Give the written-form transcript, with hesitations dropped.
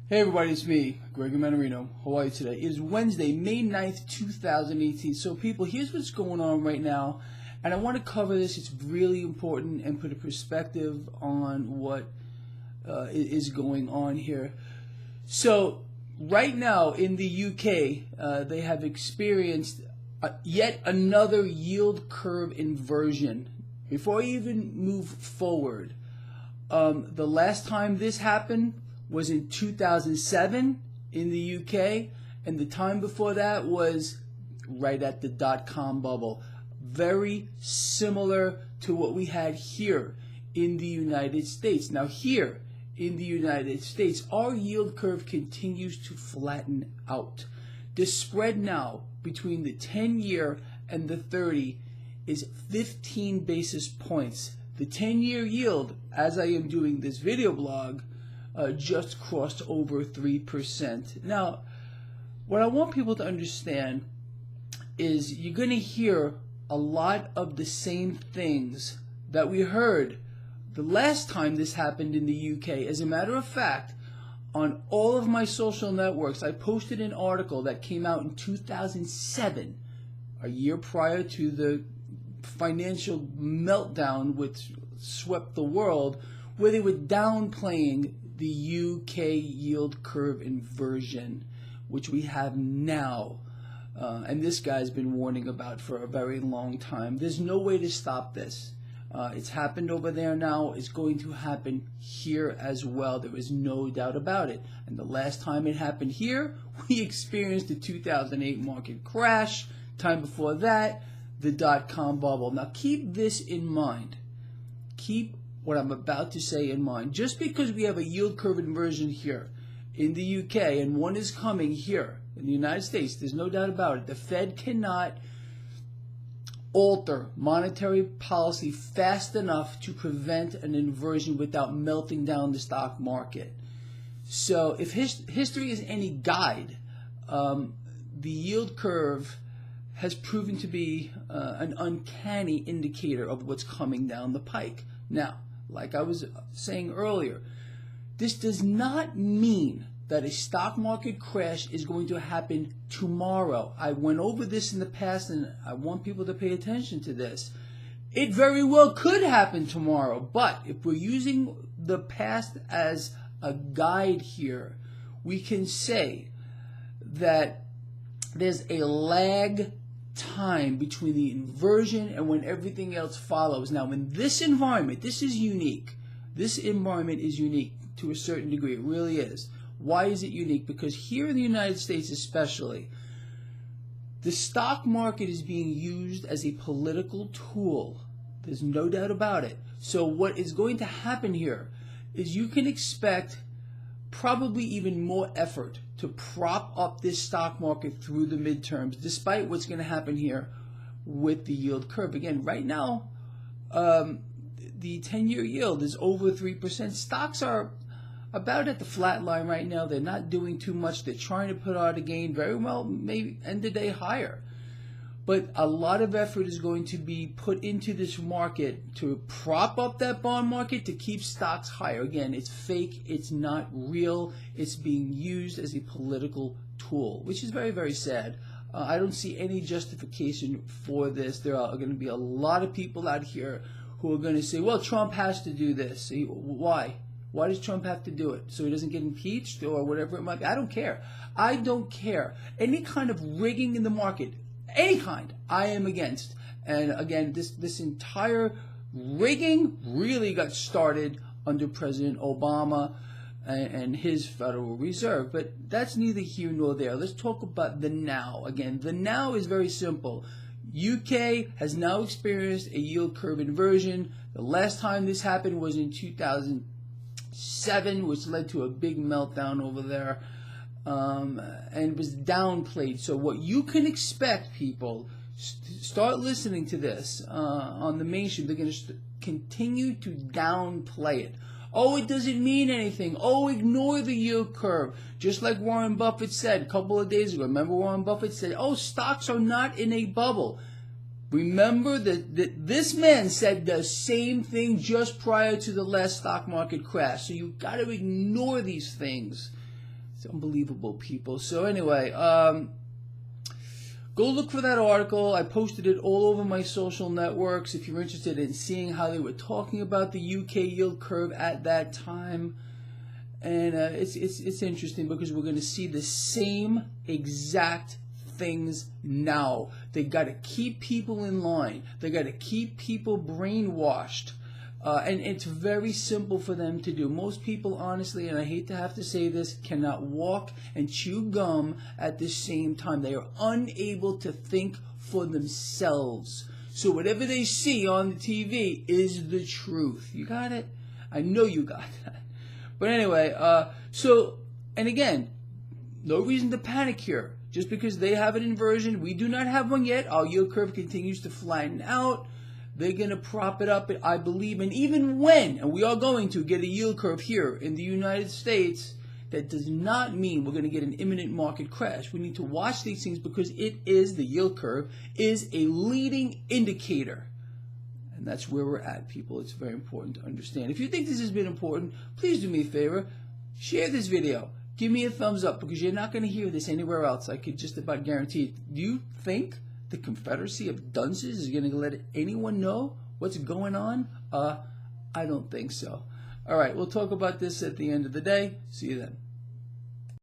Hey everybody, it's me, Gregory Mannarino. How are you today? It is Wednesday, May 9th, 2018. So people, here's what's going on right now. And I want to cover this. It's really important and put a perspective on what is going on here. So right now in the UK, they have experienced yet another yield curve inversion. Before I even move forward, the last time this happened was in 2007 in the UK, and the time before that was right at the dot-com bubble. Very similar to what we had here in the United States. Now here in the United States, our yield curve continues to flatten out. The spread now between the 10-year and the 30 is 15 basis points. The 10-year yield, as I am doing this video blog, just crossed over 3%. Now, what I want people to understand is you're going to hear a lot of the same things that we heard the last time this happened in the UK. As a matter of fact, on all of my social networks, I posted an article that came out in 2007, a year prior to the financial meltdown which swept the world, where they were downplaying the UK yield curve inversion, which we have now. And this guy's been warning about for a very long time. There's no way to stop this. It's happened over there now. It's going to happen here as well. There is no doubt about it. And the last time it happened here, we experienced the 2008 market crash. Time before that, the dot-com bubble. Now keep this in mind. Keep what I'm about to say in mind. Just because we have a yield curve inversion here in the UK and one is coming here in the United States, there's no doubt about it. The Fed cannot alter monetary policy fast enough to prevent an inversion without melting down the stock market. So if history is any guide, the yield curve has proven to be an uncanny indicator of what's coming down the pike. Now, like I was saying earlier, this does not mean that a stock market crash is going to happen tomorrow. I went over this in the past, and I want people to pay attention to this. It very well could happen tomorrow, but if we're using the past as a guide here, we can say that there's a lag time between the inversion and when everything else follows. Now, in this environment, this is unique. This environment is unique to a certain degree. It really is. Why is it unique? Because here in the United States especially, the stock market is being used as a political tool. There's no doubt about it. So what is going to happen here is you can expect probably even more effort to prop up this stock market through the midterms, despite what's going to happen here with the yield curve. Again, right now, the 10-year yield is over 3%. Stocks are about at the flat line right now. They're not doing too much. They're trying to put out a gain. Very well, maybe end the day higher. But a lot of effort is going to be put into this market to prop up that bond market to keep stocks higher. Again, it's fake. It's not real. It's being used as a political tool, which is very, very sad. I don't see any justification for this. There are going to be a lot of people out here who are going to say, well, Trump has to do this. Why? Why does Trump have to do it? So he doesn't get impeached or whatever it might be? I don't care. I don't care. Any kind of rigging in the market, any kind, I am against. And again, this entire rigging really got started under President Obama and his Federal Reserve. But that's neither here nor there. Let's talk about the now. Again, the now is very simple. UK has now experienced a yield curve inversion. The last time this happened was in 2007, which led to a big meltdown over there. And was downplayed. So what you can expect, people, start listening to this on the mainstream. They're going to continue to downplay it. Oh, it doesn't mean anything. Oh, ignore the yield curve. Just like Warren Buffett said a couple of days ago. Remember Warren Buffett said, oh, stocks are not in a bubble. Remember that this man said the same thing just prior to the last stock market crash. So you've got to ignore these things. It's unbelievable, people. So anyway, go look for that article. I posted it all over my social networks if you're interested in seeing how they were talking about the UK yield curve at that time. And it's interesting because we're going to see the same exact things now. They got to keep people in line. They got to keep people brainwashed. And it's very simple for them to do. Most people, honestly, and I hate to have to say this, cannot walk and chew gum at the same time. They are unable to think for themselves. So whatever they see on the TV is the truth. You got it? I know you got that. But anyway, and again, no reason to panic here. Just because they have an inversion, we do not have one yet. Our yield curve continues to flatten out. They're going to prop it up, I believe, and even when, and we are going to get a yield curve here in the United States, that does not mean we're going to get an imminent market crash. We need to watch these things because the yield curve is a leading indicator. And that's where we're at, people. It's very important to understand. If you think this has been important, please do me a favor. Share this video. Give me a thumbs up because you're not going to hear this anywhere else. I could just about guarantee it. Do you think the Confederacy of Dunces is going to let anyone know what's going on? I don't think so. All right, we'll talk about this at the end of the day. See you then.